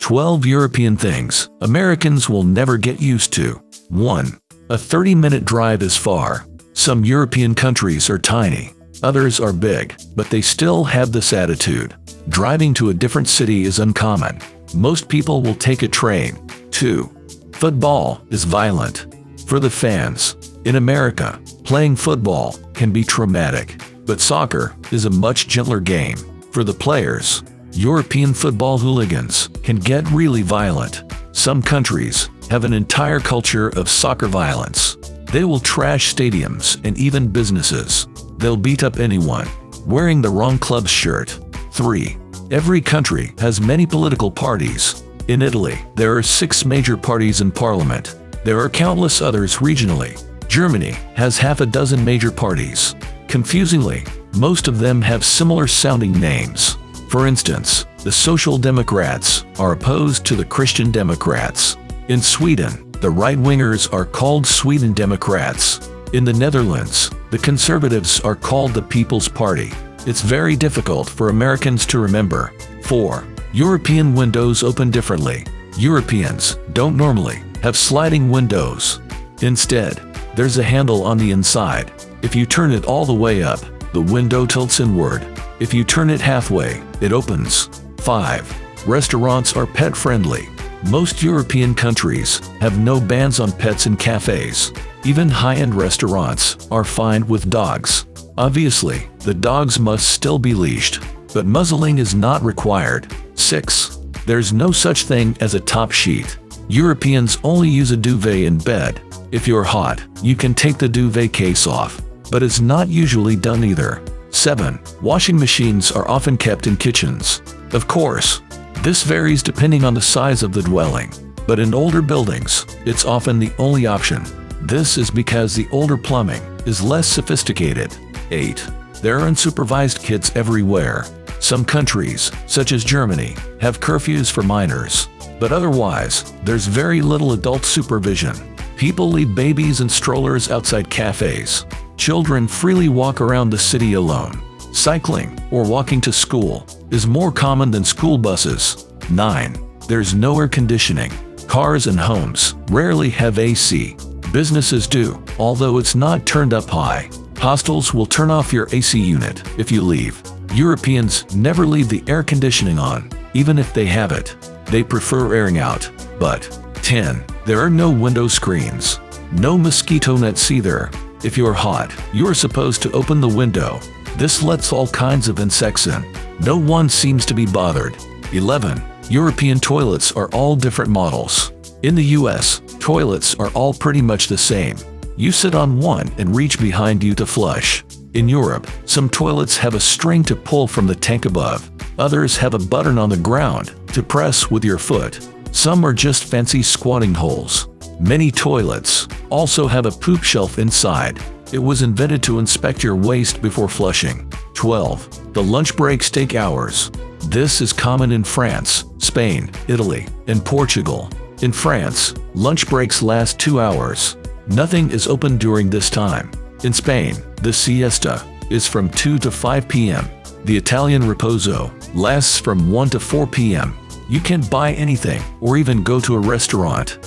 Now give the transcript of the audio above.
12 European things Americans will never get used to. 1. A 30-minute drive is far. Some European countries are tiny. Others are big, but they still have this attitude. Driving to a different city is uncommon. Most people will take a train. 2. Football is violent. For the fans, in America, playing football can be traumatic, but soccer is a much gentler game. For the players, European football hooligans can get really violent. Some countries have an entire culture of soccer violence. They will trash stadiums and even businesses. They'll beat up anyone wearing the wrong club's shirt. 3. Every country has many political parties. In Italy, there are 6 major parties in parliament. There are countless others regionally. Germany has half a dozen major parties. Confusingly, most of them have similar sounding names. For instance, the Social Democrats are opposed to the Christian Democrats. In Sweden, the right-wingers are called Sweden Democrats. In the Netherlands, the conservatives are called the People's Party. It's very difficult for Americans to remember. 4. European windows open differently. Europeans don't normally have sliding windows. Instead, there's a handle on the inside. If you turn it all the way up, the window tilts inward. If you turn it halfway, it opens. 5. Restaurants are pet-friendly. Most European countries have no bans on pets in cafes. Even high-end restaurants are fine with dogs. Obviously, the dogs must still be leashed, but muzzling is not required. 6. There's no such thing as a top sheet. Europeans only use a duvet in bed. If you're hot, you can take the duvet case off, but it's not usually done either. 7. Washing machines are often kept in kitchens. Of course, this varies depending on the size of the dwelling, but in older buildings, it's often the only option. This is because the older plumbing is less sophisticated. 8. There are unsupervised kids everywhere. Some countries, such as Germany, have curfews for minors, but otherwise, there's very little adult supervision. People leave babies and strollers outside cafes. Children freely walk around the city alone. Cycling or walking to school is more common than school buses. 9. There's no air conditioning. Cars and homes rarely have AC. Businesses do, although it's not turned up high. Hostels will turn off your AC unit if you leave. Europeans never leave the air conditioning on, even if they have it. They prefer airing out. But 10. There are no window screens. No mosquito nets either. If you're hot, you're supposed to open the window. This lets all kinds of insects in. No one seems to be bothered. 11. European toilets are all different models. In the US, toilets are all pretty much the same. You sit on one and reach behind you to flush. In Europe, some toilets have a string to pull from the tank above. Others have a button on the ground to press with your foot. Some are just fancy squatting holes. Many toilets also have a poop shelf inside. It was invented to inspect your waste before flushing. 12. The lunch breaks take hours. This is common in France, Spain, Italy, and Portugal. In France, lunch breaks last 2 hours. Nothing is open during this time. In Spain, the siesta is from 2 to 5 p.m. The Italian riposo lasts from 1 to 4 p.m. You can't buy anything or even go to a restaurant.